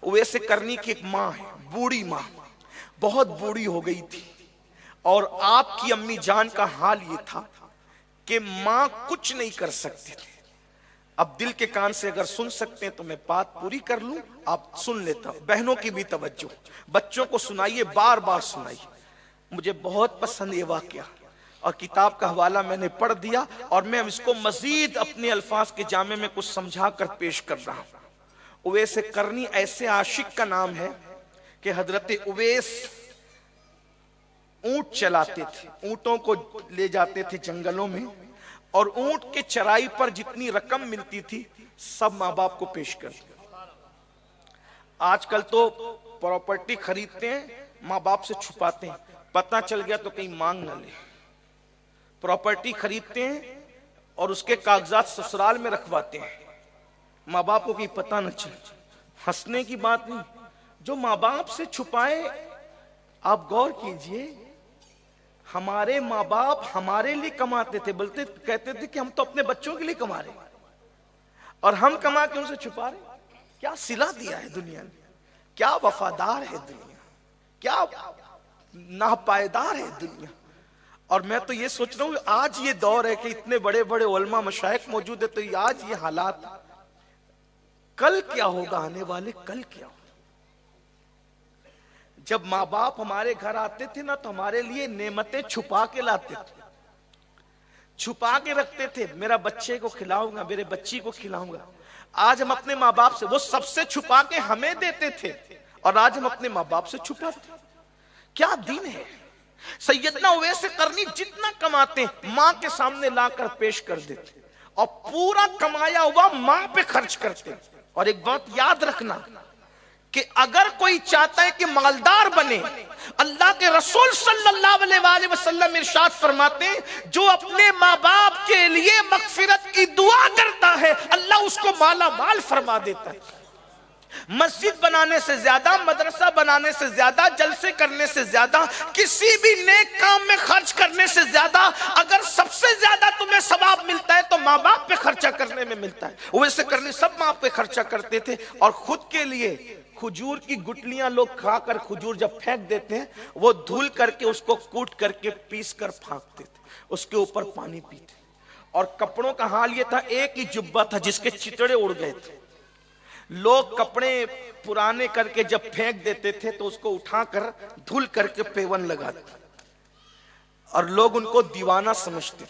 उवैस करनी की एक माँ है, बूढ़ी माँ, बहुत बूढ़ी हो गई थी। और आपकी अम्मी जान का हाल ये था कि माँ कुछ नहीं कर सकती थी। अब दिल के कान से अगर सुन सकते हैं तो मैं बात पूरी कर लूं, आप सुन लेता हूं। बहनों की भी तवज्जो, बच्चों को सुनाइए, बार बार सुनाइए। मुझे बहुत पसंद ये वाकया और किताब का हवाला मैंने पढ़ दिया और मैं इसको मजीद अपने अल्फाज के जामे में कुछ समझा कर पेश कर रहा हूं। उवैस करनी ऐसे आशिक का नाम है कि हजरत उवैस ऊंट चलाते थे, ऊंटों को ले जाते थे जंगलों में और ऊंट के चराई पर जितनी रकम मिलती थी सब माँ बाप को पेश करते। आजकल तो प्रॉपर्टी खरीदते हैं, माँ बाप से छुपाते हैं, पता चल गया तो कहीं मांग ना ले। प्रॉपर्टी खरीदते हैं और उसके कागजात ससुराल में रखवाते हैं, माँ बाप को कहीं पता न चले। हंसने की बात नहीं, जो माँ बाप से छुपाए, आप गौर कीजिए, हमारे माँ बाप हमारे लिए कमाते थे, बोलते कहते थे कि हम तो अपने बच्चों के लिए कमा रहे हैं और हम कमा के उनसे छुपा रहे। क्या सिला दिया है दुनिया ने, क्या वफादार है दुनिया, क्या नापायदार है दुनिया। और मैं तो ये सोच रहा हूँ आज ये दौर है कि इतने बड़े बड़े उलमा मशाइख मौजूद है, तो आज ये हालात, कल क्या होगा, आने वाले कल क्या होगा। जब माँ बाप हमारे घर आते थे ना तो हमारे लिए नेमतें छुपा के लाते थे, छुपा के रखते थे, मेरा बच्चे को खिलाऊंगा, मेरे बच्ची को खिलाऊंगा। आज हम अपने माँ बाप से, वो सबसे छुपा के हमें देते थे और आज हम अपने माँ बाप से छुपाते। क्या दिन है। सैयदना उवैस करनी जितना कमाते माँ के सामने लाकर पेश कर देते और पूरा कमाया हुआ माँ पे खर्च करते। और एक बात याद रखना कि अगर कोई चाहता है कि मालदार बने, अल्लाह के रसूल सल्लल्लाहु अलैहि वसल्लम इरशाद फरमाते हैं, जो अपने माँ बाप के लिए मगफिरत की दुआ करता है अल्लाह उसको माला माल फरमा देता है। मस्जिद बनाने से ज्यादा, मदरसा बनाने से ज्यादा, जलसे करने से ज्यादा, किसी भी नेक काम में खर्च करने से ज्यादा अगर सबसे ज्यादा तुम्हें सवाब मिलता है तो माँ बाप पे खर्चा करने में मिलता है। वैसे करने सब माँ पे खर्चा करते थे और खुद के लिए खजूर की गुटलियां लोग खाकर खजूर जब फेंक देते हैं, वो धुल करके उसको कूट करके पीस कर फेंकते थे, उसके ऊपर पानी पीते। और कपड़ों का हाल ये था, एक ही जुब्बा था जिसके चितड़े उड़ गए थे। लोग कपड़े पुराने करके जब फेंक देते थे तो उसको उठाकर धुल करके पेवन लगाते और लोग उनको दीवाना समझते।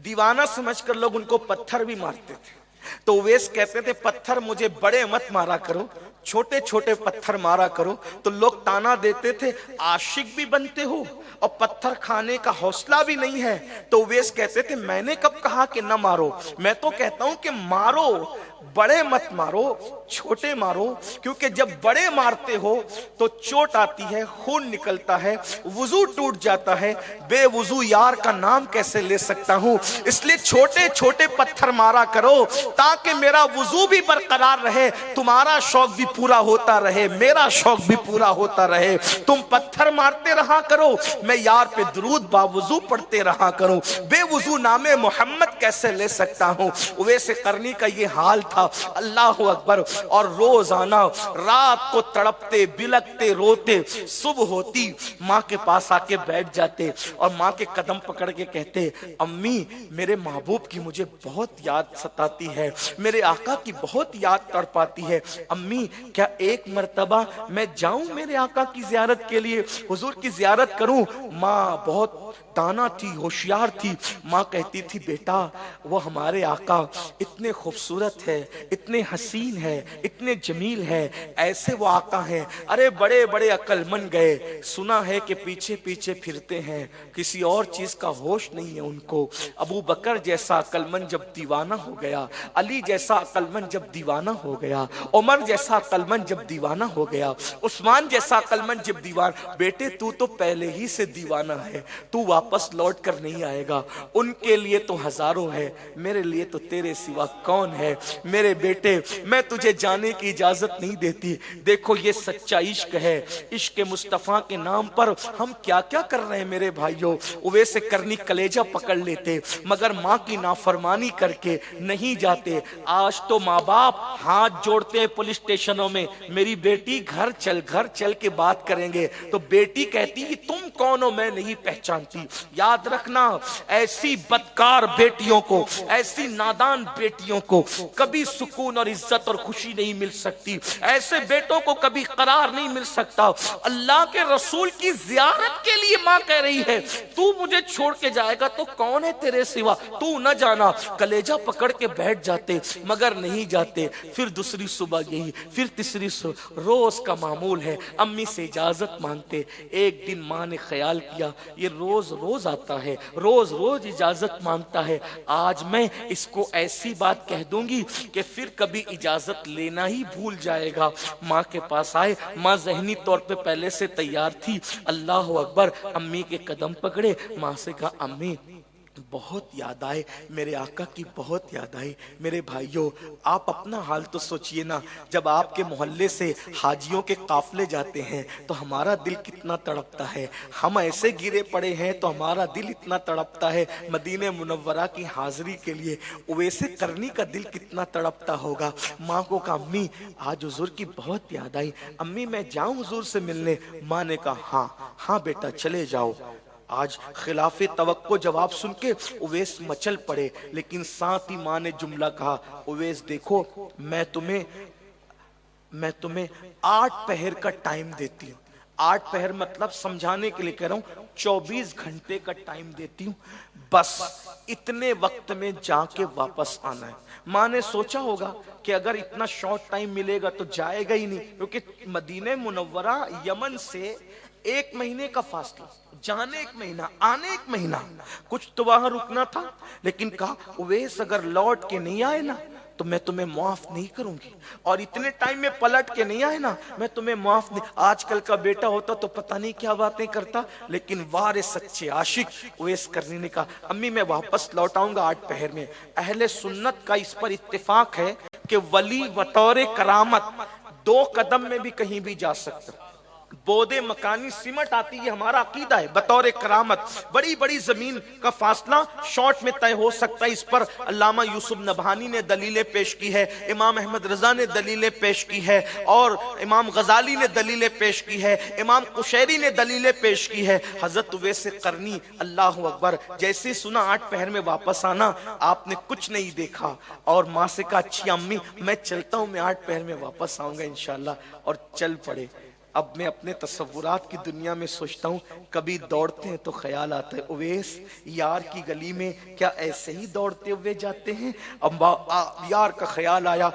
दीवाना समझकर लोग उनको पत्थर भी मारते थे। तो उवैस कहते थे, पत्थर मुझे बड़े मत मारा करो, छोटे छोटे पत्थर मारा करो। तो लोग ताना देते थे, आशिक भी बनते हो और पत्थर खाने का हौसला भी नहीं है। तो उवैस कहते थे, मैंने कब कहा कि न मारो, मैं तो कहता हूं कि मारो, बड़े मत मारो, छोटे मारो, क्योंकि जब बड़े मारते हो तो चोट आती है, खून निकलता है, वुजू टूट जाता है, बेवुजू यार का नाम कैसे ले सकता हूं। इसलिए छोटे छोटे पत्थर मारा करो ताकि मेरा वुजू भी बरकरार रहे, तुम्हारा शौक भी पूरा होता रहे, मेरा शौक भी पूरा होता रहे। तुम पत्थर मारते रहा करो, मैं यार पे दुरूद बावुजू पढ़ते रहा करूं, बेवुजू नामे मोहम्मद कैसे ले सकता हूं। उवैस करनी का ये हाल था। अल्लाह अकबर। और रोजाना रात को तड़पते बिलकते रोते, सुबह होती माँ के पास आके बैठ जाते और माँ के कदम पकड़ के कहते, अम्मी मेरे महबूब की मुझे बहुत याद सताती है, मेरे आका की बहुत याद तड़पाती है। अम्मी क्या एक मर्तबा मैं जाऊं मेरे आका की जियारत के लिए, हुजूर की जियारत करूं। माँ बहुत दाना थी, होशियार थी। माँ कहती थी, बेटा वो हमारे आका इतने खूबसूरत है, इतने हसीन है, इतने जमील है, ऐसे वो आका हैं। अरे बड़े बड़े अक्लमंद गए, सुना है कि पीछे पीछे फिरते हैं, किसी और चीज का होश नहीं है उनको। अबू बकर जैसा अक्लमंद जब दीवाना हो गया, अली जैसा अक्लमंद जब दीवाना हो गया, उमर जैसा अक्लमंद जब दीवाना हो गया, उस्मान जैसा अक्लमंद जब दीवाना। बेटे तू तो पहले ही से दीवाना है, तू वापस लौट कर नहीं आएगा। उनके लिए तो हजारों है, मेरे लिए तो तेरे सिवा कौन है। मेरे बेटे मैं तुझे जाने की इजाजत नहीं देती। देखो ये सच्चा इश्क है, इश्क मुस्तफा के नाम पर हम क्या क्या कर रहे हैं मेरे भाइयों। उवैस करनी कलेजा पकड़ लेते मगर माँ की नाफरमानी करके नहीं जाते। आज तो माँ बाप हाथ जोड़ते हैं पुलिस स्टेशन गुलशनों में, मेरी बेटी घर चल के बात करेंगे। तो बेटी कहती कि तुम कौन हो, मैं नहीं पहचानती। याद रखना, ऐसी बदकार बेटियों को, ऐसी नादान बेटियों को कभी सुकून और इज्जत और खुशी नहीं मिल सकती। ऐसे बेटों को कभी करार नहीं मिल सकता। अल्लाह के रसूल की जियारत के लिए मां कह रही है, तू मुझे छोड़ के जाएगा तो कौन है तेरे सिवा, तू न जाना। कलेजा पकड़ के बैठ जाते मगर नहीं जाते। फिर दूसरी सुबह यही, फिर तीसरी सुबह, रोज का मामूल है। अम्मी से इजाजत मांगते। एक दिन माँ ने ख्याल किया ये रोज रोज आता है, रोज रोज इजाजत मांगता है, आज मैं इसको ऐसी बात कह दूंगी कि फिर कभी इजाजत लेना ही भूल जाएगा। माँ के पास आए, माँ ज़हनी तौर पे पहले से तैयार थी। अल्लाह अकबर, अम्मी के कदम पकड़े, माँ से कहा अम्मी बहुत याद आए, मेरे आका की बहुत याद आई। मेरे भाइयों, आप अपना हाल तो सोचिए ना, जब आपके मोहल्ले से हाजियों के काफले जाते हैं तो हमारा दिल कितना तड़पता है। हम ऐसे गिरे पड़े हैं तो हमारा दिल इतना तड़पता है। मदीने मुनव्वरा की हाजिरी के लिए उवैसे करनी का दिल कितना तड़पता होगा। माँ को कहा अम्मी आज हुजूर की बहुत याद आई, अम्मी मैं जाऊं हुजूर से मिलने। माँ ने कहा हाँ हाँ बेटा चले जाओ। आज खिलाफे तवक्को जवाब सुन के उवैस मचल पड़े, लेकिन साथ ही माँ ने जुमला कहा, उवैस देखो मैं तुम्हें 8 पहर का टाइम देती हूँ। 8 पहर मतलब समझाने के लिए कह रहा हूँ, 24 घंटे का टाइम देती हूँ, बस इतने वक्त में जाके वापस आना है। माँ ने सोचा होगा कि अगर इतना शॉर्ट टाइम मिलेगा तो जाएगा ही नहीं, क्योंकि मदीने मुनव्वरा यमन से 1 महीने का फासला, जाने 1 महीना आने 1 महीना, कुछ तो वहां रुकना था। लेकिन कहा उवैस अगर लौट के नहीं आए ना तो मैं तुम्हें माफ नहीं करूंगी, और इतने टाइम में पलट के नहीं आए ना मैं तुम्हें माफ नहीं। आजकल का बेटा होता तो पता नहीं क्या बातें करता, लेकिन वारे सच्चे आशिक उवैस करनी ने कहा अम्मी मैं वापस लौट आऊंगा 8 पहर में। अहले सुन्नत का इस पर इत्तेफाक है कि वली बतौर करामत 2 कदम में भी कहीं भी जा सकता। बोदे मकानी सिमट आती है, हमारा अकीदा है बतौर करामत। बड़ी बड़ी जमीन का फासला शॉर्ट में तय हो सकता है। इस पर अल्लामा यूसुफ नबहानी ने दलीलें पेश की है, इमाम अहमद रजा ने दलीलें पेश की है, और इमाम गजाली ने दलीलें पेश की है, इमाम कुशैरी ने दलीलें पेश की है। हजरत उवैस करनी अल्लाह अकबर, जैसे सुना 8 पहर में वापस आना, आपने कुछ नहीं देखा और माँ से कहा अच्छी अम्मी मैं चलता हूँ, मैं 8 पहर में वापस आऊंगा इंशाल्लाह, और चल पड़े। अब मैं अपने तसव्वुरात की दुनिया में सोचता हूँ, कभी दौड़ते हैं तो ख्याल आता है उवैस यार की गली में क्या ऐसे ही दौड़ते हुए जाते हैं। अब यार का ख्याल आया,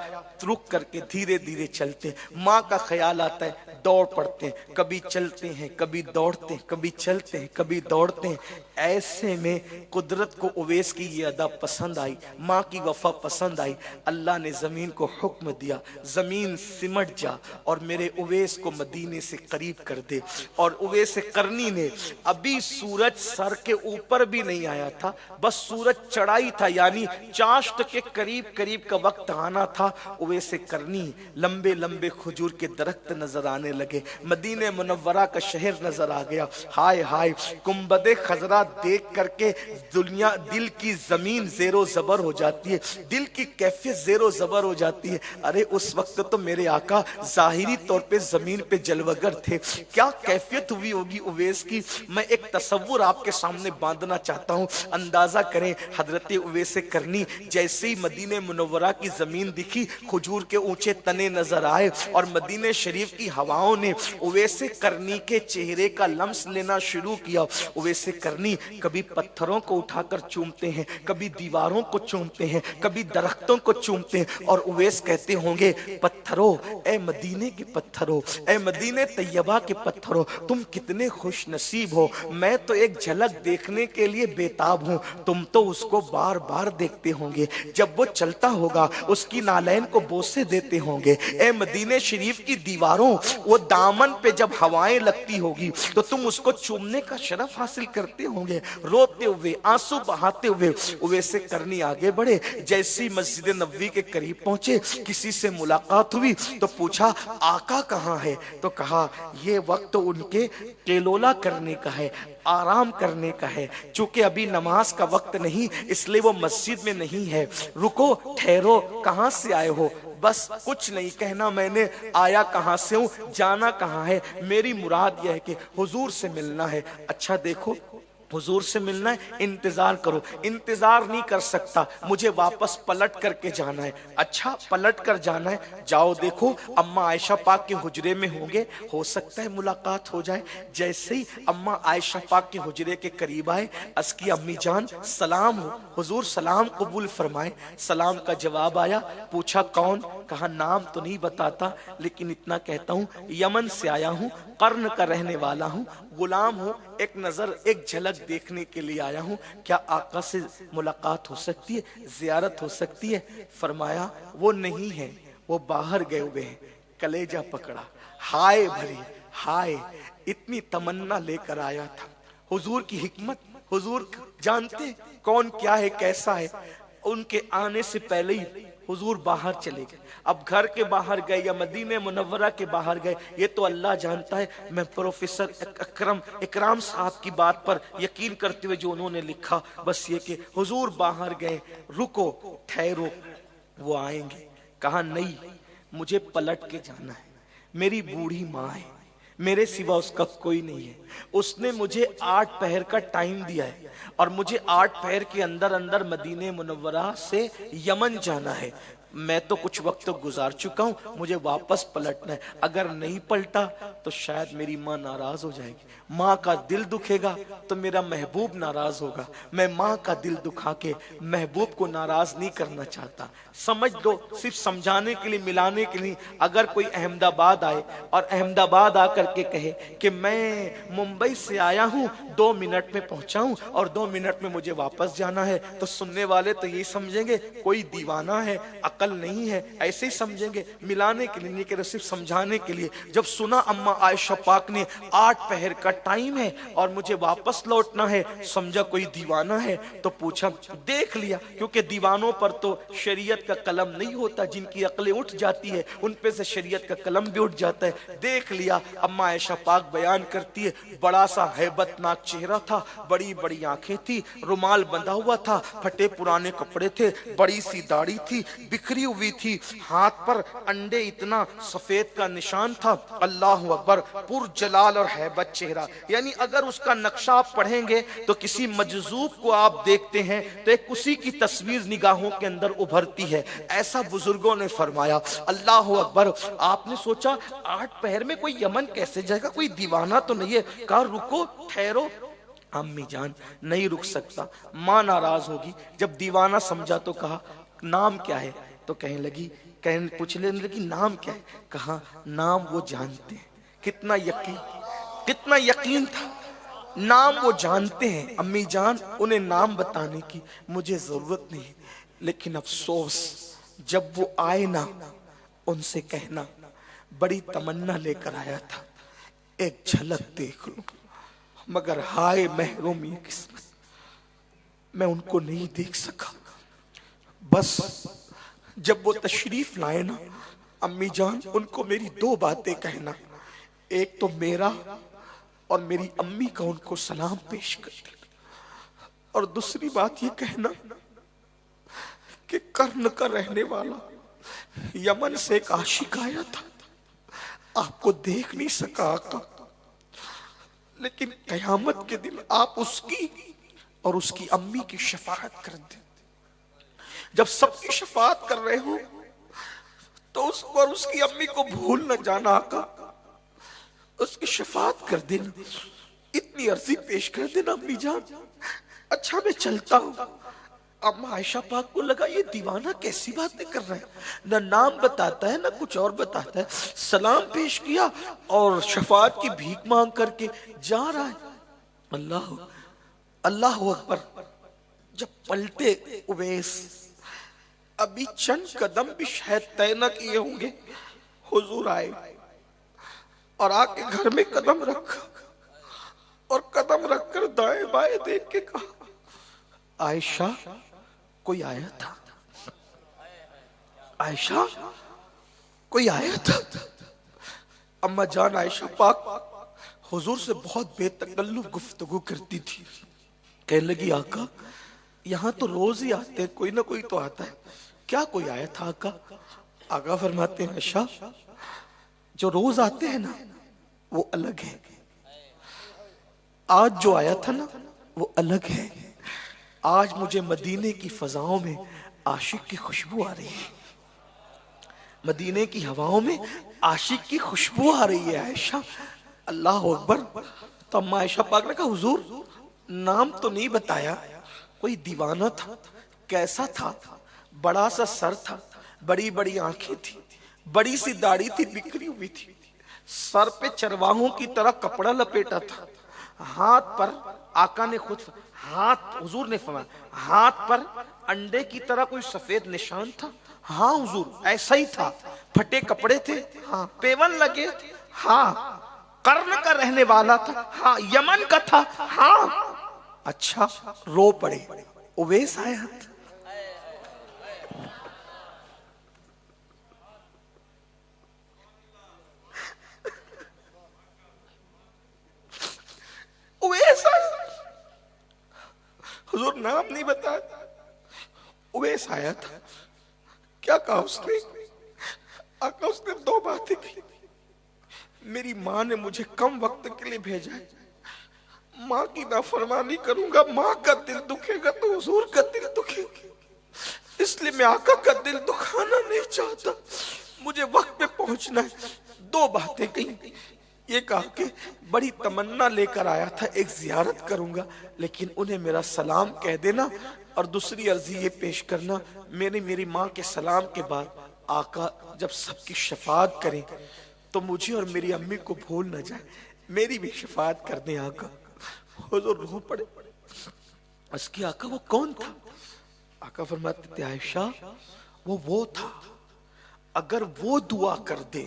रुक करके धीरे धीरे चलते हैं। माँ का ख्याल आता है, दौड़ पड़ते हैं, कभी चलते हैं कभी दौड़ते हैं, कभी चलते हैं कभी दौड़ते हैं। ऐसे में कुदरत को उवैस की ये अदा पसंद आई, माँ की वफा पसंद आई। अल्लाह ने जमीन को हुक्म दिया, जमीन सिमट जा और मेरे उवैस को मदीने से करीब कर दे। और उवैस करनी ने अभी सूरज सर के ऊपर भी नहीं आया था, बस सूरज चढ़ाई था, यानी चाश्त के करीब करीब का वक्त आना था। उवैस करनी लंबे लंबे खजूर के दरख्त नजर आने लगे, मदीने मुनव्वरा का शहर नजर आ गया। हाय हाय, गुंबदे खजरा देख करके दुनिया दिल की जमीन जेरो जबर हो जाती है, दिल की कैफियत जेरो जबर हो जाती है। अरे उस वक्त तो मेरे आका जाहिरी तौर पे जमीन पे जलवगर थे, क्या कैफियत हुई होगी उवैस की। मैं एक तसव्वुर आपके सामने बांधना चाहता हूँ, अंदाजा करें। हजरत उवैस करनी जैसे ही मदीने मुनव्वरा की जमीन दिखी, खजूर के ऊंचे तने नजर आए और मदीने शरीफ की हवाओं ने उवैस करनी के चेहरे का लम्स लेना शुरू किया। उवैस करनी कभी पत्थरों को उठाकर चूमते हैं, कभी दीवारों को चूमते हैं, कभी दरख्तों को चूमते हैं, और उवैस कहते होंगे पत्थरों, ए मदीने के पत्थरों, ए मदीने तैयबा के पत्थरों, तुम कितने खुश नसीब हो। मैं तो एक झलक देखने के लिए बेताब हूँ, तुम तो उसको बार बार देखते होंगे। जब वो चलता होगा उसकी नालैन को बोसे देते होंगे। ए मदीने शरीफ की दीवारों, वो दामन पे जब हवाएं लगती होगी तो तुम उसको चूमने का शरफ हासिल करते होंगे। रोते हुए आंसू बहाते हुए उवैस करनी आगे बढ़े। जैसी मस्जिद नबवी के करीब पहुंचे, किसी से मुलाकात हुई तो पूछा आका कहाँ है, तो कहा ये वक्त उनके केलोला करने का है, आराम करने का है। चूंकि अभी नमाज का वक्त नहीं, इसलिए वो मस्जिद में नहीं है, रुको ठहरो, कहाँ से आए हो, बस कुछ नहीं कहना मैंने, आया कहां से हूं, जाना कहां है, मेरी मुराद यह है कि हुजूर से मिलना है। अच्छा देखो, हुजूर से मिलना है, इंतजार करो। इंतजार नहीं कर सकता, मुझे वापस पलट करके जाना है। अच्छा पलट कर जाना है, जाओ देखो अम्मा आयशा पाक के हुजरे में होंगे, हो सकता है मुलाकात हो जाए। जैसे ही अम्मा आयशा पाक के हुजरे के करीब आए, अस्की अम्मी जान सलाम हो। हुजूर सलाम कबूल फरमाए। सलाम का जवाब आया, पूछा कौन, कहा नाम तो नहीं बताता, लेकिन इतना कहता हूँ यमन से आया हूँ, कर्न का रहने वाला हूँ, गुलाम हूँ, एक नजर एक झलक देखने के लिए आया हूँ, क्या आका से मुलाकात हो सकती है, जियारत हो सकती है? फरमाया वो नहीं है, वो बाहर गए हुए हैं। कलेजा पकड़ा, हाय भरी हाय, इतनी तमन्ना लेकर आया था। हुजूर की हिकमत, हुजूर जानते कौन क्या है कैसा है। उनके आने से पहले ही हुजूर बाहर चले गए। अब घर के बाहर गए या मदीने मुनव्वरा के बाहर गए, ये तो अल्लाह जानता है। मैं प्रोफेसर इकराम साहब की बात पर यकीन करते हुए जो उन्होंने लिखा, बस ये कि हुजूर बाहर गए, रुको ठहरो वो आएंगे। कहा नहीं, मुझे पलट के जाना है, मेरी बूढ़ी माँ है, मेरे सिवा उसका कोई नहीं है। उसने मुझे 8 पहर का टाइम दिया है और मुझे 8 पहर के अंदर अंदर मदीने मुनव्वरा से यमन जाना है। मैं तो कुछ वक्त तो गुजार चुका हूं, मुझे वापस पलटना है। अगर नहीं पलटा तो शायद मेरी माँ नाराज हो जाएगी, माँ का दिल दुखेगा तो मेरा महबूब नाराज होगा। मैं माँ का दिल दुखा के महबूब को नाराज नहीं करना चाहता। समझ दो, सिर्फ समझाने के लिए, मिलाने के लिए। अगर कोई अहमदाबाद आए और अहमदाबाद आकर के कहे कि मैं मुंबई से आया हूं, 2 मिनट में पहुंचा हूं और 2 मिनट में मुझे वापस जाना है, तो सुनने वाले तो यही समझेंगे कोई दीवाना है, अकल नहीं है, ऐसे ही समझेंगे। मिलाने के लिए नहीं कह रहे, सिर्फ समझाने के लिए। जब सुना अम्मा आयशा पाक ने 8 पहर का टाइम है और मुझे वापस लौटना है, समझा कोई दीवाना है। तो पूछा, देख लिया, क्योंकि दीवानों पर तो शरीयत का कलम नहीं होता, जिनकी अकलें उठ जाती है उन पे से शरीयत का कलम भी उठ जाता है। देख लिया, अम्मा आयशा पाक बयान करती है, बड़ा सा हैबतनाक चेहरा था, बड़ी बड़ी आंखें थी, रुमाल बंधा हुआ था, फटे पुराने कपड़े थे, बड़ी सी दाढ़ी थी, बिखरी हुई थी, हाथ पर अंडे इतना सफेद का निशान था। अल्लाह अकबर, पुरजलाल और हैबत चेहरा। यानी अगर उसका नक्शा आप पढ़ेंगे तो किसी मजजूब को आप देखते हैं तो एक उसी की तस्वीर निगाहों के अंदर उभरती है। ऐसा बुजुर्गों ने फरमाया। अल्लाह अकबर। आपने सोचा 8 पहर में कोई यमन कैसे जाएगा, कोई दीवाना तो नहीं है। कहा रुको ठहरो। अम्मी जान नहीं रुक सकता, माँ नाराज होगी। जब दीवाना समझा तो कहा नाम क्या है, तो कहने लगी, पूछ लेने लगी नाम क्या है। कहा नाम वो जानते हैं। कितना यकीन, कितना यकीन था, नाम वो जानते हैं। अम्मी जान उन्हें नाम बताने की मुझे जरूरत नहीं, लेकिन अफसोस जब वो आए ना, उनसे कहना बड़ी तमन्ना लेकर आया था, एक झलक देख लूं, मगर हाय महरूमी किस्मत, मैं उनको नहीं देख सका। बस जब वो तशरीफ लाए ना, अम्मी जान उनको मेरी 2 बातें कहना, एक तो मेरा और मेरी अम्मी का उनको सलाम पेश कर देना, और दूसरी बात ये कहना कि कर्न का रहने वाला यमन से एक आशिक आया था, आपको देख नहीं सका आका, लेकिन कयामत के दिन आप उसकी और उसकी अम्मी की शफाअत कर दे। जब सबकी शफाअत कर रहे हो तो उसको और उसकी अम्मी को भूल न जाना आका, उसकी शफाअत कर देना, इतनी अर्जी पेश कर देना अम्मी जान। अच्छा मैं चलता हूँ। अम्मा आयशा पाक को लगा ये दीवाना कैसी बातें कर रहा है, ना नाम बताता है ना कुछ और बताता है। सलाम पेश किया और शफाअत की भीख मांग करके जा रहा है। अल्लाह अल्लाह अकबर। जब पलटे उवैस, अभी चंद कदम भी शायद तय न किए होंगे, हुजूर आए और आके घर में कदम रखा और कदम रखकर दाएं बाएं देख के कहा, आयशा कोई आया था, आयशा कोई आया था। अम्मा जान आयशा पाक हुजूर से बहुत बेतकल्लुफ गुफ्तगू करती थी। कहने लगी आका यहाँ तो रोज ही आते हैं, कोई ना कोई तो आता है, क्या कोई आया था आका? آقا فرماتے ہیں عائشہ جو روز آتے ہیں نا وہ الگ ہے، آج جو آیا تھا نا وہ الگ ہے۔ آج مجھے مدینے کی فضاؤں میں عاشق کی خوشبو آ رہی ہے، مدینے کی ہواؤں میں عاشق کی خوشبو آ رہی ہے عائشہ۔ اللہ اکبر۔ تو اما عائشہ پاک نے کہا حضور نام تو نہیں بتایا، کوئی دیوانہ تھا، کیسا تھا؟ بڑا سا سر تھا، بڑی بڑی آنکھیں تھی، بڑی سی داڑھی تھی بکھری ہوئی تھی، سر پہ چرواہوں کی طرح کپڑا لپیٹا تھا، ہاتھ پر آقا نے خود ہاتھ حضور نے فرمایا ہاتھ پر انڈے کی طرح کوئی سفید نشان تھا۔ ہاں حضور ایسا ہی تھا، پھٹے کپڑے تھے، ہاں پیون لگے تھے، ہاں قرن کا رہنے والا تھا، ہاں یمن کا تھا، ہاں۔ اچھا رو پڑے اویس آیا تھا۔ اویس آیا، حضور نام نہیں بتایا، اویس آیا تھا۔ کیا کہا اس نے؟ آقا اس نے دو باتیں کی۔ میری ماں نے مجھے کم وقت کے لیے بھیجا ہے، ماں کی نافرمانی کروں گا ماں کا دل دکھے گا تو حضور کا دل دکھے گا، اس لیے میں آقا کا دل دکھانا نہیں چاہتا، مجھے وقت پہ پہنچنا ہے۔ دو باتیں کہیں، یہ کہا کہ بڑی تمنا لے کر آیا تھا ایک زیارت کروں گا لیکن انہیں میرا سلام کہہ دینا، اور دوسری عرضی یہ پیش کرنا میری ماں کے سلام کے بعد آقا جب سب کی شفاعت کریں تو مجھے اور میری امی کو بھول نہ جائے، میری بھی شفاعت کر دیں آقا۔ حضور رو پڑے۔ اس کی آقا وہ کون تھا؟ آقا فرماتے تھے عائشہ وہ تھا اگر وہ دعا کر دے،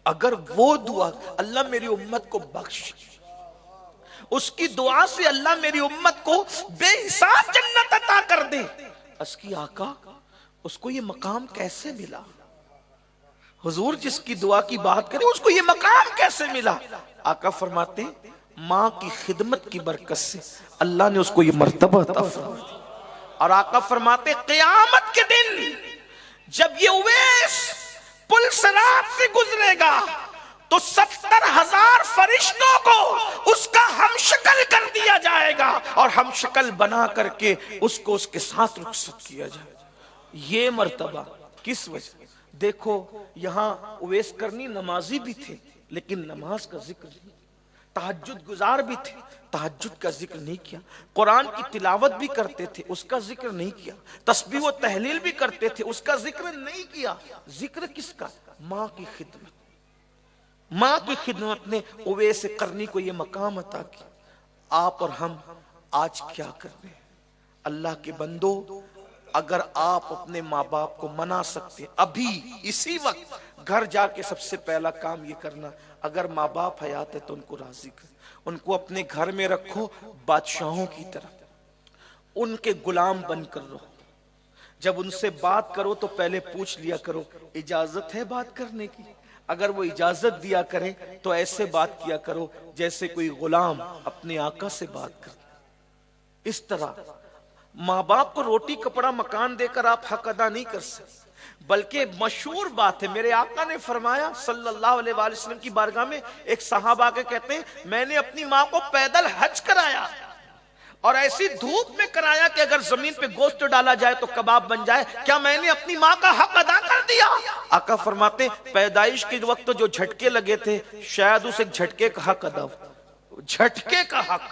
اگر وہ دعا اللہ میری امت کو بخش، اس کی دعا سے اللہ میری امت کو بے حساب جنت عطا کر دے۔ اس کی آقا اس کو یہ مقام کیسے ملا؟ حضور جس کی دعا کی بات کرے اس کو یہ مقام کیسے ملا؟ آقا فرماتے ماں کی خدمت کی برکت سے اللہ نے اس کو یہ مرتبہ عطا فرمایا۔ اور آقا فرماتے قیامت کے دن جب یہ اویس پل صراط سے گزرے گا تو 70,000 فرشتوں کو اس کا ہم شکل کر دیا جائے گا اور ہم شکل بنا کر کے اس کو اس کے ساتھ رخصت کیا جائے گا۔ یہ مرتبہ کس وجہ؟ دیکھو یہاں اویس کرنی نمازی بھی تھے لیکن نماز کا ذکر نہیں، تہجد گزار بھی تھے تہجد کا ذکر نہیں کیا، قرآن کی تلاوت بھی کرتے تھے اس کا ذکر نہیں کیا، تسبیح و تحلیل بھی کرتے تھے اس کا ذکر نہیں کیا۔ ذکر کس کا؟ ماں کی خدمت۔ ماں کی خدمت نے اویس قرنی کو یہ مقام عطا کیا۔ آپ اور ہم آج کیا کر رہے ہیں؟ اللہ کے بندو اگر آپ اپنے ماں باپ کو منا سکتے ابھی اسی وقت گھر جا کے سب سے پہلا کام یہ کرنا، اگر ماں باپ حیات ہے تو ان کو راضی کر، ان کو اپنے گھر میں رکھو بادشاہوں کی طرح، ان کے غلام بن کر رہو۔ جب ان سے بات کرو تو پہلے پوچھ لیا کرو اجازت ہے بات کرنے کی، اگر وہ اجازت دیا کرے تو ایسے بات کیا کرو جیسے کوئی غلام اپنے آقا سے بات کرتا۔ اس طرح ماں باپ کو روٹی کپڑا مکان دے کر آپ حق ادا نہیں کر سکتے، بلکہ مشہور بات ہے میرے آقا نے فرمایا صلی اللہ علیہ وآلہ وسلم کی بارگاہ میں، ایک صحابہ کے کہتے ہیں میں نے اپنی ماں کو پیدل حج کرایا اور ایسی دھوپ میں کرایا کہ اگر زمین پہ گوشت ڈالا جائے تو کباب بن جائے، کیا میں نے اپنی ماں کا حق ادا کر دیا؟ آقا فرماتے پیدائش کے وقت جو جھٹکے لگے تھے شاید اس ایک جھٹکے کا حق ادا ہو، جھٹکے کا حق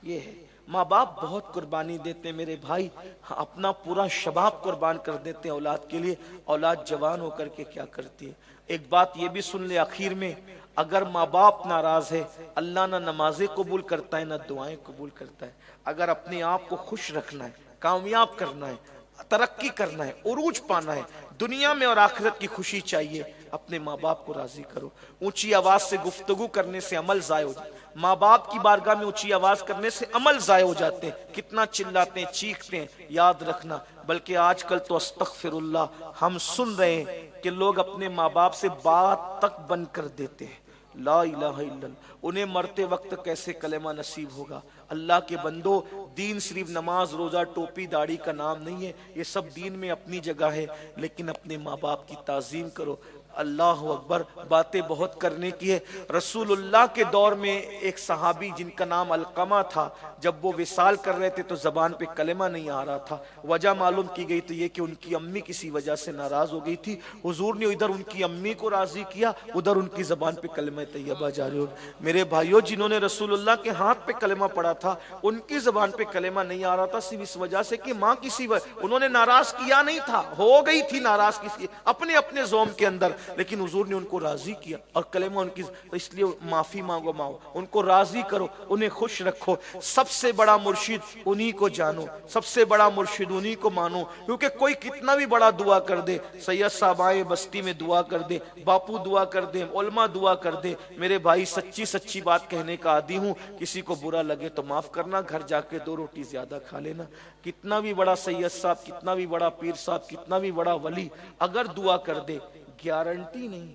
یہ ہے۔ ماں باپ بہت قربانی دیتے ہیں میرے بھائی، اپنا پورا شباب قربان کر دیتے ہیں اولاد کے لیے، اولاد جوان ہو کر کے کیا کرتی ہے۔ ایک بات یہ بھی سن لے آخر میں، اگر ماں باپ ناراض ہے اللہ نہ نمازیں قبول کرتا ہے نہ دعائیں قبول کرتا ہے۔ اگر اپنے آپ کو خوش رکھنا ہے، کامیاب کرنا ہے، ترقی کرنا ہے، عروج پانا ہے، دنیا میں اور آخرت کی خوشی چاہیے، اپنے ماں باپ کو راضی کرو۔ اونچی آواز سے گفتگو کرنے سے عمل ضائع ہو جائے، ماں باپ کی بارگاہ میں اونچی آواز کرنے سے عمل ضائع ہو جاتے ہیں، کتنا چلاتے ہیں چیختے ہیں، یاد رکھنا۔ بلکہ آج کل تو استغفر اللہ ہم سن رہے ہیں کہ لوگ اپنے ماں باپ سے بات تک بند کر دیتے ہیں، لا الہ الا اللہ، انہیں مرتے وقت کیسے کلمہ نصیب ہوگا؟ اللہ کے بندو، دین صرف نماز روزہ ٹوپی داڑھی کا نام نہیں ہے، یہ سب دین میں اپنی جگہ ہے، لیکن اپنے ماں باپ کی تعظیم کرو۔ اللہ اکبر، باتیں بہت کرنے کی ہے۔ رسول اللہ کے دور میں ایک صحابی جن کا نام علقمہ تھا، جب وہ وصال کر رہے تھے تو زبان پہ کلمہ نہیں آ رہا تھا۔ وجہ معلوم کی گئی تو یہ کہ ان کی امی کسی وجہ سے ناراض ہو گئی تھی۔ حضور نے ادھر ان کی امی کو راضی کیا، ادھر ان کی زبان پہ کلمہ طیبہ جاری ہو۔ میرے بھائیوں، جنہوں نے رسول اللہ کے ہاتھ پہ کلمہ پڑھا تھا، ان کی زبان پہ کلمہ نہیں آ رہا تھا، صرف اس وجہ سے کہ ماں کسی انہوں نے ناراض کیا نہیں تھا، ہو گئی تھی ناراض کسی اپنے اپنے زوم کے اندر، لیکن حضور نے ان کو راضی کیا اور کلمہ ان کی، اس لیے معافی مانگو ماؤ، ان کو راضی کرو، انہیں خوش رکھو۔ سب سے بڑا مرشد انہی کو جانو، سب سے بڑا مرشد انہی کو مانو، کیونکہ کوئی کتنا بھی بڑا دعا کر دے، سید صاحب آئے بستی میں دعا کر دے، باپو دعا کر دے، علماء دعا کر دے، میرے بھائی سچی سچی بات کہنے کا عادی ہوں، کسی کو برا لگے تو معاف کرنا، گھر جا کے 2 روٹی زیادہ کھا لینا۔ کتنا بھی بڑا سید صاحب، کتنا بھی بڑا پیر صاحب، کتنا بھی بڑا ولی اگر دعا کر دے، گارنٹی نہیں۔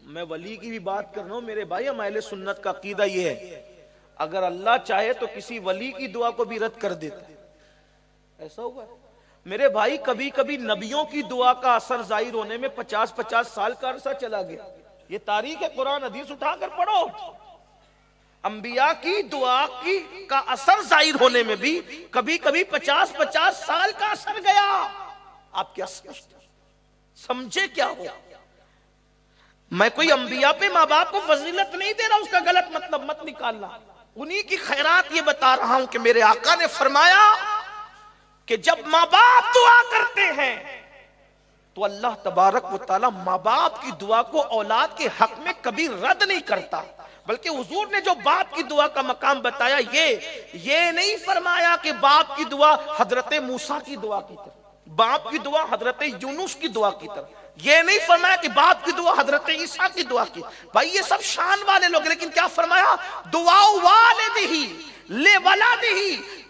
میں ولی کی بھی بات کر رہا ہوں میرے بھائی، ہم اہل سنت کا عقیدہ یہ ہے، اگر اللہ چاہے تو کسی ولی کی دعا کو بھی رد کر دیتا ہے، ایسا ہوا ہے میرے بھائی۔ کبھی کبھی نبیوں کی دعا کا اثر ظاہر ہونے میں 50 سال کا عرصہ چلا گیا، یہ تاریخ ہے، قرآن حدیث اٹھا کر پڑھو۔ انبیاء کی دعا کا اثر ظاہر ہونے میں بھی کبھی کبھی 50 سال کا اثر گیا۔ آپ کیا سمجھے کیا ہو؟ میں کوئی انبیاء پہ ماں باپ کو فضیلت نہیں دے رہا، اس کا غلط مطلب مت نکالنا، انہی کی خیرات یہ بتا رہا ہوں کہ میرے آقا نے فرمایا کہ جب ماں باپ دعا کرتے ہیں تو اللہ تبارک و تعالی ماں باپ کی دعا کو اولاد کے حق میں کبھی رد نہیں کرتا، بلکہ حضور نے جو باپ کی دعا کا مقام بتایا، یہ نہیں فرمایا کہ باپ کی دعا حضرت موسیٰ کی دعا کی طرح، باپ کی دعا حضرت یونس کی دعا کی طرح، یہ نہیں فرمایا کہ باپ کی دعا حضرت عیسیٰ کی دعا کی۔ بھائی یہ سب شان والے لوگ، لیکن کیا فرمایا؟ دعا والدہ لولدہ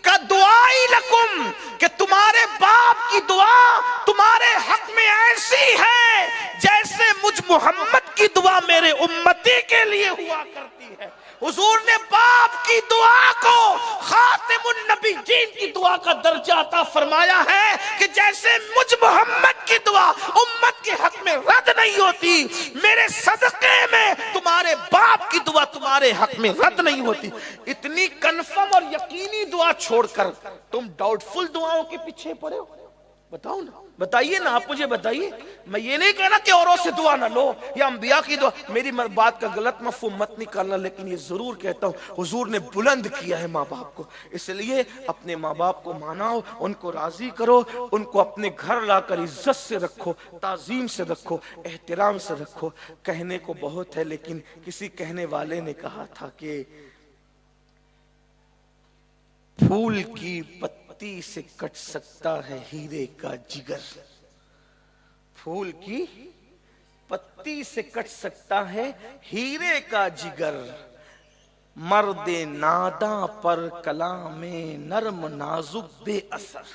کا دعائی لکم، کہ تمہارے باپ کی دعا تمہارے حق میں ایسی ہے جیسے مجھ محمد کی دعا میرے امتی کے لیے ہوا کرتی ہے۔ حضور نے باپ کی دعا کو خاتم النبیین کی دعا کا درجہ عطا فرمایا ہے کہ جیسے مجھ محمد کی دعا امت کے حق میں رد نہیں ہوتی، میرے صدقے میں تمہارے باپ کی دعا تمہارے حق میں رد نہیں ہوتی۔ اتنی کنفرم اور یقینی دعا چھوڑ کر تم ڈاؤٹ فل دعاؤں کے پیچھے پڑے ہو؟ بتاؤ نا، بتائیے نا، آپ مجھے بتائیے۔ میں یہ نہیں کہنا کہ اوروں سے دعا نہ لو یا انبیاء کی دعا، میری بات کا غلط مفہوم مت نکالنا، لیکن یہ ضرور کہتا ہوں حضور نے بلند کیا ہے ماں باپ کو، اس لیے اپنے ماں باپ کو ماناؤ، ان کو راضی کرو، ان کو اپنے گھر لا کر عزت سے رکھو، تعظیم سے رکھو، احترام سے رکھو۔ کہنے کو بہت ہے، لیکن کسی کہنے والے نے کہا تھا کہ پھول کی پتی سے کٹ سکتا ہے ہیرے کا جگر، پھول کی پتی سے کٹ سکتا ہے ہیرے کا جگر، مرد ناداں پر کلام نرم نازک بے اثر۔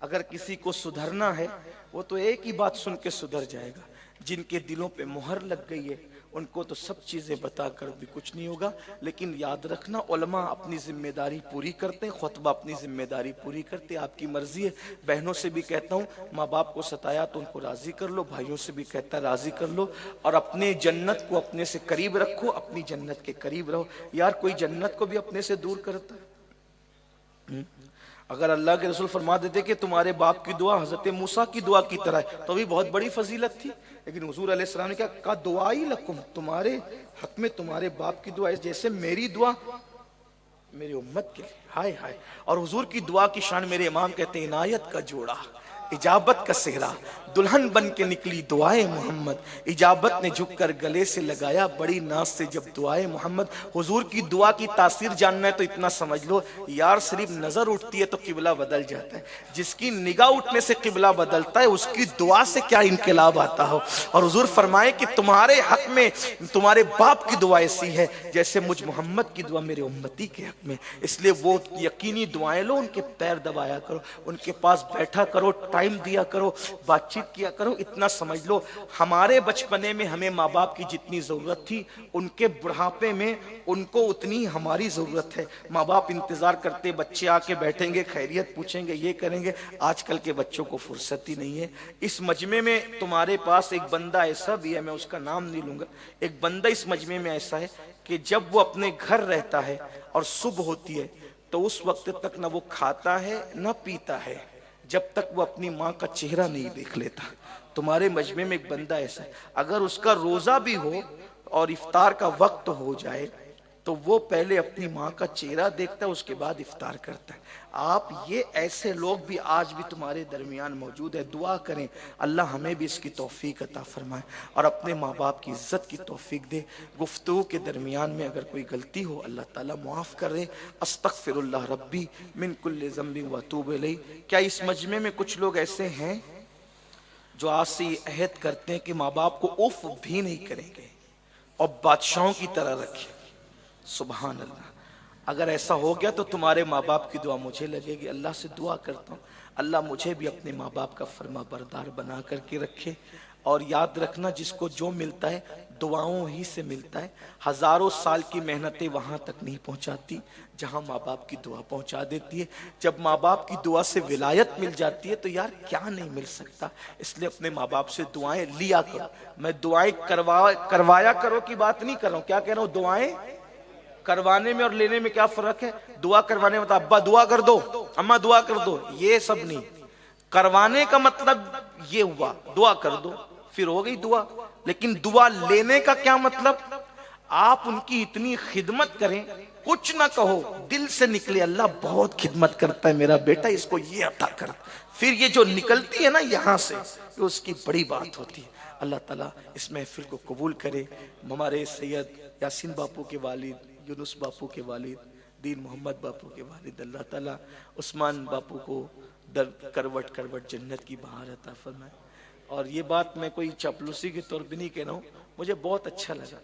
اگر کسی کو سدھرنا ہے وہ تو ایک ہی بات سن کے سدھر جائے گا، جن کے دلوں پہ مہر لگ گئی ہے ان کو تو سب چیزیں بتا کر بھی کچھ نہیں ہوگا۔ لیکن یاد رکھنا، علماء اپنی ذمہ داری پوری کرتے ہیں، خطبہ اپنی ذمہ داری پوری کرتے ہیں، آپ کی مرضی ہے۔ بہنوں سے بھی کہتا ہوں، ماں باپ کو ستایا تو ان کو راضی کر لو، بھائیوں سے بھی کہتا ہے راضی کر لو، اور اپنے جنت کو اپنے سے قریب رکھو، اپنی جنت کے قریب رہو۔ یار کوئی جنت کو بھی اپنے سے دور کرتا ہے؟ اگر اللہ کے رسول فرما دیتے کہ تمہارے باپ کی دعا حضرت موسیٰ کی دعا کی طرح ہے تو بھی بہت بڑی فضیلت تھی، لیکن حضور علیہ السلام نے کہا دعائی لکم، تمہارے حق میں تمہارے باپ کی دعا جیسے میری دعا میری امت کے لیے۔ ہائے ہائے! اور حضور کی دعا کی شان میرے امام کہتے ہیں عنایت کا جوڑا، اجابت کا سہرا، دلہن بن کے نکلی دعائے محمد، اجابت نے جھک کر گلے سے لگایا بڑی ناز سے جب دعائے محمد۔ حضور کی دعا کی تاثیر جاننا ہے تو اتنا سمجھ لو یار، صرف نظر اٹھتی ہے تو قبلہ بدل جاتا ہے، جس کی نگاہ اٹھنے سے قبلہ بدلتا ہے اس کی دعا سے کیا انقلاب آتا ہو۔ اور حضور فرمائے کہ تمہارے حق میں تمہارے باپ کی دعا ایسی ہے جیسے مجھ محمد کی دعا میرے امتی کے حق میں، اس لیے وہ یقینی دعائیں لو، ان کے پیر دبایا کرو، ان کے پاس بیٹھا کرو، टाइम दिया करो, बातचीत किया करो। इतना समझ लो, हमारे बचपने में हमें माँ बाप की जितनी जरूरत थी, उनके बुढ़ापे में उनको उतनी हमारी जरूरत है। माँ बाप इंतजार करते, बच्चे आके बैठेंगे, खैरियत पूछेंगे, ये करेंगे। आजकल के बच्चों को फुर्सत ही नहीं है। इस मजमे में तुम्हारे पास एक बंदा ऐसा भी है, मैं उसका नाम नहीं लूंगा, एक बंदा इस मजमे में ऐसा है कि जब वो अपने घर रहता है और सुबह होती है तो उस वक्त तक न वो खाता है न पीता है जब तक वो अपनी माँ का चेहरा नहीं देख लेता। तुम्हारे मजमे में एक बंदा ऐसा है, अगर उसका रोजा भी हो और इफ्तार का वक्त हो जाए तो वो पहले अपनी माँ का चेहरा देखता है, उसके बाद इफ्तार करता है। आप ये ऐसे लोग भी आज भी तुम्हारे दरमियान मौजूद है। दुआ करें अल्लाह हमें भी इसकी तौफीक अता फरमाए और अपने माँ बाप की इज्जत की तौफीक दे। गुफ्तगू के दरमियान में अगर कोई गलती हो अल्लाह ताला मुआफ कर दे। अस्तगफिरुल्लाह रब्बी मिन कुल्लि ज़ंबिन व अतूबु इलैह। क्या इस मजमे में कुछ लोग ऐसे हैं जो आज से अहद करते हैं कि माँ बाप को उफ भी नहीं करेंगे और बादशाहों की तरह रखें? सुभान अल्लाह। अगर ऐसा हो गया तो तुम्हारे माँ बाप की दुआ मुझे लगेगी। अल्लाह से दुआ करता हूँ अल्लाह मुझे भी अपने माँ बाप का फरमा बरदार बना करके रखे। और याद रखना, जिसको जो मिलता है दुआओं ही से मिलता है। हजारों साल की मेहनतें वहां तक नहीं पहुंचाती जहां माँ बाप की दुआ पहुंचा देती है। जब माँ बाप की दुआ से विलायत मिल जाती है तो यार क्या नहीं मिल सकता। इसलिए अपने माँ बाप से दुआएं लिया करो। मैं दुआएं करवाया करो की बात नहीं कर रहा हूँ। क्या कह रहा हूँ? दुआएं करवाने में और लेने में क्या फर्क है? दुआ करवाने में मतलब अब्बा दुआ कर दो, अम्मा दुआ कर दो, ये सब नहीं। करवाने का मतलब ये हुआ दुआ कर दो, फिर हो गई दुआ। लेकिन दुआ लेने का क्या मतलब? आप उनकी इतनी खिदमत करें, कुछ ना कहो, दिल से निकले अल्लाह बहुत खिदमत करता है मेरा बेटा, इसको ये अता कर। फिर ये जो निकलती है ना यहां से, ये उसकी बड़ी बात होती है। अल्लाह ताला इस महफिल को कबूल करे। हमारे सैयद यासीन बापू के वालिद, यूनुस बापू के वालिद, दीन मोहम्मद बापू के वालिद, अल्लाह ताला उस्मान बापू को दर करवट करवट जन्नत की बहार अता फरमाए। और ये बात मैं कोई चापलूसी के तौर पे नहीं कह रहा हूँ, मुझे बहुत अच्छा लगा।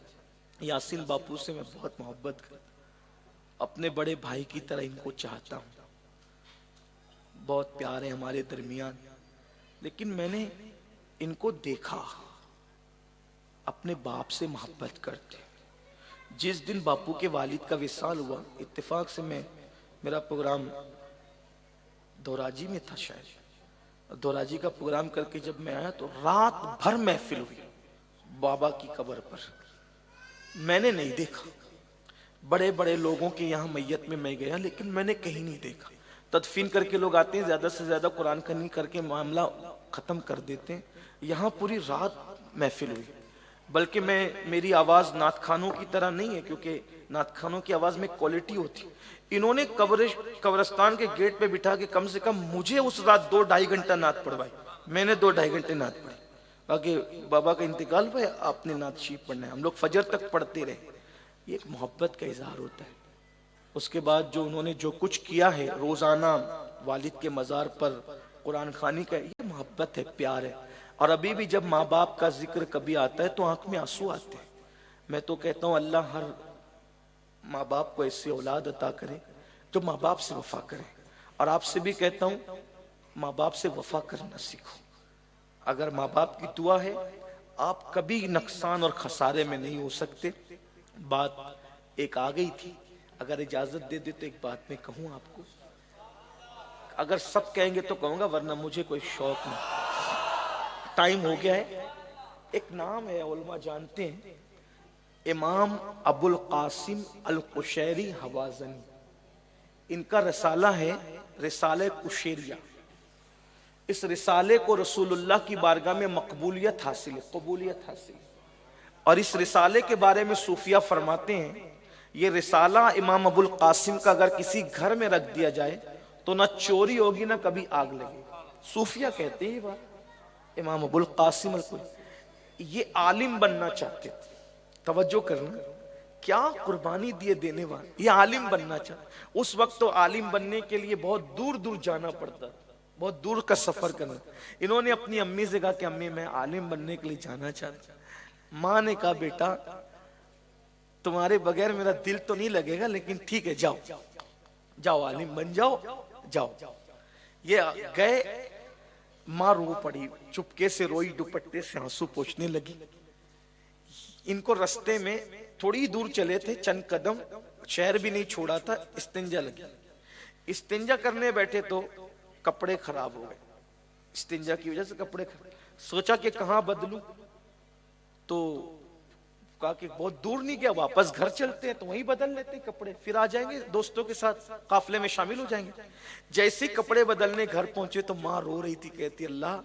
यासीन बापू से मैं बहुत मोहब्बत करता, अपने बड़े भाई की तरह इनको चाहता हूँ, बहुत प्यार है हमारे दरमियान। लेकिन मैंने इनको देखा अपने बाप से मोहब्बत करते। जिस दिन बापू के वालिद का विसाल हुआ, इत्तेफाक से मेरा प्रोग्राम दोराजी में था, शायद दोराजी का प्रोग्राम करके जब मैं आया तो रात भर महफिल हुई बाबा की कब्र पर। मैंने नहीं देखा, बड़े बड़े लोगों के यहाँ मैयत में मैं गया लेकिन मैंने कहीं नहीं देखा। तदफीन करके लोग आते हैं, ज्यादा से ज्यादा कुरान खनी करके मामला खत्म कर देते हैं। यहाँ पूरी रात महफिल हुई। बल्कि मेरी आवाज नात खानों की तरह नहीं है, क्योंकि नात खानों की आवाज में क्वालिटी होती। इन्होंने कब्रिस्तान के गेट पे बिठा के कम से कम मुझे उस रात 2-2.5 घंटा नात पढ़वाई। मैंने 2-2.5 घंटे नात पढ़ी। बाकी बाबा का इंतकाल पे आपने नात शीफ पढ़ना है, हम लोग फजर तक पढ़ते रहे। ये एक मोहब्बत का इजहार होता है। उसके बाद जो उन्होंने जो कुछ किया है रोजाना वालिद के मजार पर कुरान खानी का, ये मोहब्बत है, प्यार है। और अभी भी जब माँ बाप का जिक्र कभी आता है तो आंख में आंसू आते हैं। मैं तो कहता हूँ अल्लाह हर माँ बाप को ऐसी औलाद अता करे जो माँ बाप से वफा करे। और आपसे भी कहता हूँ माँ बाप से वफा करना सीखो। अगर माँ बाप की दुआ है आप कभी नुकसान और खसारे में नहीं हो सकते। बात एक आ गई थी, अगर इजाजत दे दे तो एक बात मैं कहूँ आपको। अगर सब कहेंगे तो कहूंगा, वरना मुझे कोई शौक नहीं। टाइम हो गया है। एक नाम है, उलमा जानते हैं, इमाम अबुल कासिम अल कुशैरी हवाजनी। इनका रिसाला है रिसाले कुशैरिया। इस रिसाले को रसूलुल्लाह की बारगाह में मकबूलियत हासिल है, कबूलियत हासिल है। और इस रिसाले के बारे में सूफिया फरमाते हैं, ये रिसाला इमाम अबुल कासिम का अगर किसी घर में रख दिया जाए तो ना चोरी होगी ना कभी आग लगेगी। सूफिया कहते हैं बात। इमाम अबुल कासिम ये आलिम बनना चाहते थे। तवज्जो करना, क्या कुर्बानी दिए देने वाले, ये आलिम बनना चाहते। उस वक्त तो आलिम बनने के लिए बहुत दूर दूर जाना पड़ता, बहुत दूर का सफर करना। इन्होंने अपनी अम्मी से कहा कि अम्मी मैं आलिम बनने के लिए जाना चाहता। माँ ने कहा बेटा तुम्हारे बगैर मेरा दिल तो नहीं लगेगा, लेकिन ठीक है जाओ जाओ आलिम बन जाओ, जाओ। ये गए माँ रो पड़ी, चुपके से रोई, दुपट्टे से आंसू पोंछने लगी। इनको रास्ते में थोड़ी दूर चले थे, चंद कदम, शहर भी नहीं छोड़ा था, इस्तिंजा लगी। इस्तिंजा करने बैठे तो कपड़े खराब हो गए, इस्तिंजा की वजह से कपड़े खराब। सोचा कि कहाँ बदलूं, तो कहा कि बहुत दूर नहीं गया, वापस घर चलते हैं तो वहीं बदल लेते हैं कपड़े, फिर आ जाएंगे दोस्तों के साथ, काफले में शामिल हो जाएंगे। जैसे कपड़े बदलने घर पहुंचे तो माँ रो रही थी, कहती अल्लाह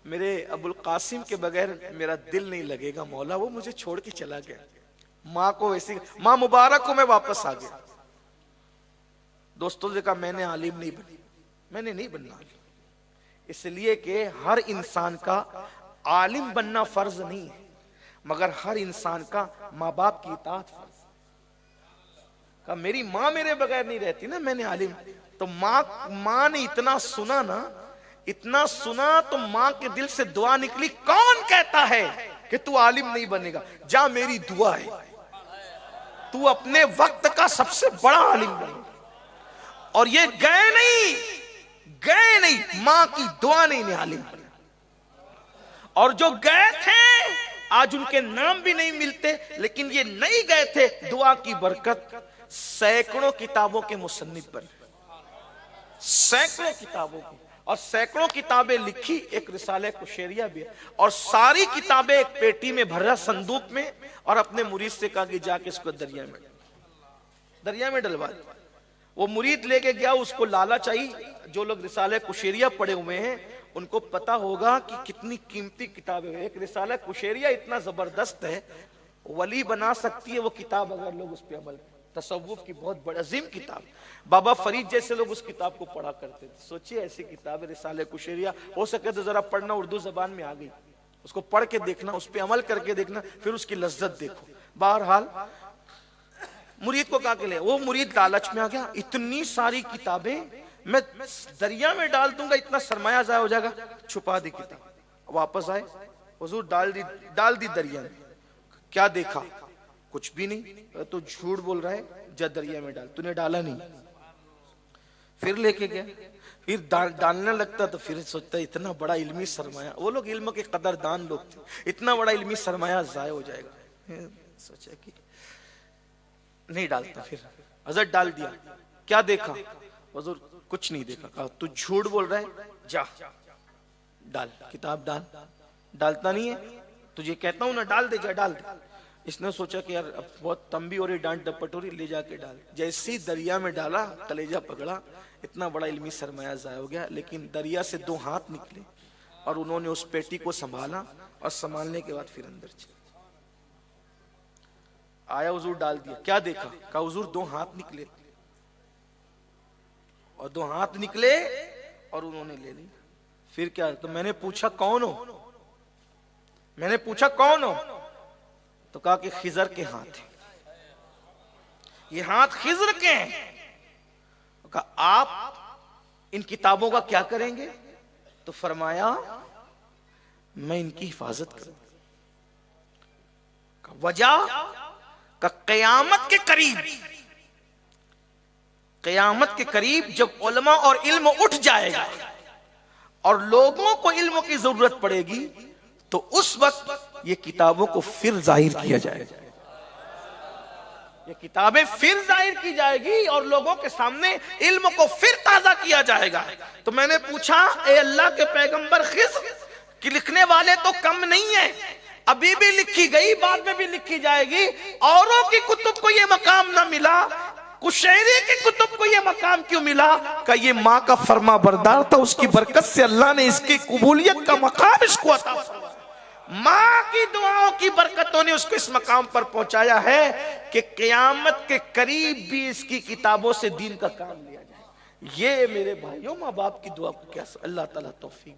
मेरे अबुल कासिम के बगैर मेरा दिल नहीं लगेगा मौला, वो मुझे छोड़ के चला गया। माँ को वैसी, माँ मुबारक को मैं वापस आ गया। दोस्तों से कहा मैंने आलिम नहीं बनी, मैंने नहीं बनना, इसलिए कि हर इंसान का आलिम बनना फर्ज नहीं है, मगर हर इंसान का माँ बाप की इताअत फर्ज। कहा मेरी माँ मेरे बगैर नहीं रहती ना, मैंने आलिम। तो माँ ने इतना सुना ना, इतना सुना तो माँ के दिल से दुआ निकली, कौन कहता है कि तू आलिम नहीं बनेगा, जा मेरी दुआ है तू अपने वक्त का सबसे बड़ा आलिम बने। और ये गए नहीं, माँ की दुआ ने इन्हें आलिम बना। और जो गए थे आज उनके नाम भी नहीं मिलते, लेकिन ये नहीं गए थे, दुआ की बरकत सैकड़ों किताबों के मुसन्निफ बने, सैकड़ों किताबों की, और सैकड़ों किताबें लिखी, एक रिसाले कुशैरिया भी है। और सारी किताबें एक पेटी में भरा, संदूक में, और अपने मुरीद से कहा कि जाके इसको दरिया में डलवा दे। वो मुरीद लेके गया, उसको लालच आई। जो लोग रिसाले कुशैरिया पढ़े हुए हैं उनको पता होगा कि कितनी कीमती किताबें हैं। एक रिसाला कुशैरिया इतना जबरदस्त है, वली बना सकती है वो किताब अगर लोग उस पर अमल करें। तसव्वुफ की बहुत बड़ी अजीम किताब, बाबा फरीद जैसे लोग उस किताब को पढ़ा करते थे। सोचिए ऐसी किताब है रिसाले कुशैरिया, हो सके तो जरा पढ़ना, उर्दू जबान में आ गई, उसको पढ़ के देखना, उस पर अमल करके देखना, फिर उसकी लज्जत देखो। बहरहाल मुरीद को कहा के ले, वो मुरीद लालच में आ गया, इतनी सारी किताबें मैं दरिया में डाल दूंगा, इतना सरमाया जाया हो जाएगा, छुपा दी किताब। वापस आए, हुजूर डाल दी दरिया में। क्या देखा? कुछ भी नहीं। तो झूठ बोल रहा है, जा दरिया में डाल, तूने डाला नहीं। फिर लेके गया, फिर डालने लगता तो फिर सोचता इतना बड़ा इल्मी सरमाया, वो लोग इल्म के कदरदान लोग थे, इतना बड़ा इल्मी सरमाया जाया हो जाएगा। सोचा कि नहीं डालता, फिर हजरत डाल दिया। क्या देखा? हुजूर कुछ नहीं देखा। कहा तू झूठ बोल रहा है, जा डाल किताब, डालता नहीं है, तुझे कहता हूं ना डाल दे, जा डाल दे। इसने सोचा कि यार अब बहुत तंबी हो रही, डांट डपट हो रही, ले जाके डाल। जैसे ही दरिया में डाला, कलेजा पकड़ा, इतना बड़ा इल्मी सरमाया जाया हो गया। लेकिन दरिया से 2 हाथ निकले और उन्होंने उस पेटी को संभाला, और संभालने के बाद फिर अंदर चले आया। हुजूर डाल दिया। क्या देखा? कहा हुजूर 2 हाथ निकले, और 2 हाथ निकले और उन्होंने ले ली। फिर क्या? तो मैंने पूछा कौन हो, मैंने पूछा कौन हो, तो कहा कि खिजर के हाथ है, ये हाथ खिजर के हैं। तो कहा आप इन किताबों का क्या करेंगे? तो फरमाया मैं इनकी हिफाजत करूंगा। वजह का क़यामत के करीब जब उलमा और इल्म उठ जाएगा और लोगों को इल्म की जरूरत पड़ेगी, तो उस वक्त ये किताबों को फिर जाहिर किया जाएगा, ये किताबें फिर जाहिर की जाएगी और लोगों के सामने इल्म को फिर ताजा किया जाएगा। तो मैंने पूछा, ए अल्लाह के पैगंबर, खिज़्र कि लिखने वाले तो कम नहीं है, अभी भी लिखी गई, बाद में भी लिखी जाएगी, औरों की कुतुब को ये मकाम ना मिला, कुशैरी की कुतुब को ये मकाम क्यों मिला? का ये माँ का फरमा बरदार था, उसकी बरकत से अल्लाह ने इसकी कबूलियत का मकाम इसको अता फरमाया। माँ की दुआओं की बरकतों ने उसको इस मकाम पर पहुंचाया है कि क़यामत के करीब भी इसकी किताबों से दीन का काम लिया जाए। ये मेरे भाइयों, माँ बाप की दुआ को क्या अल्लाह ताला तौफीक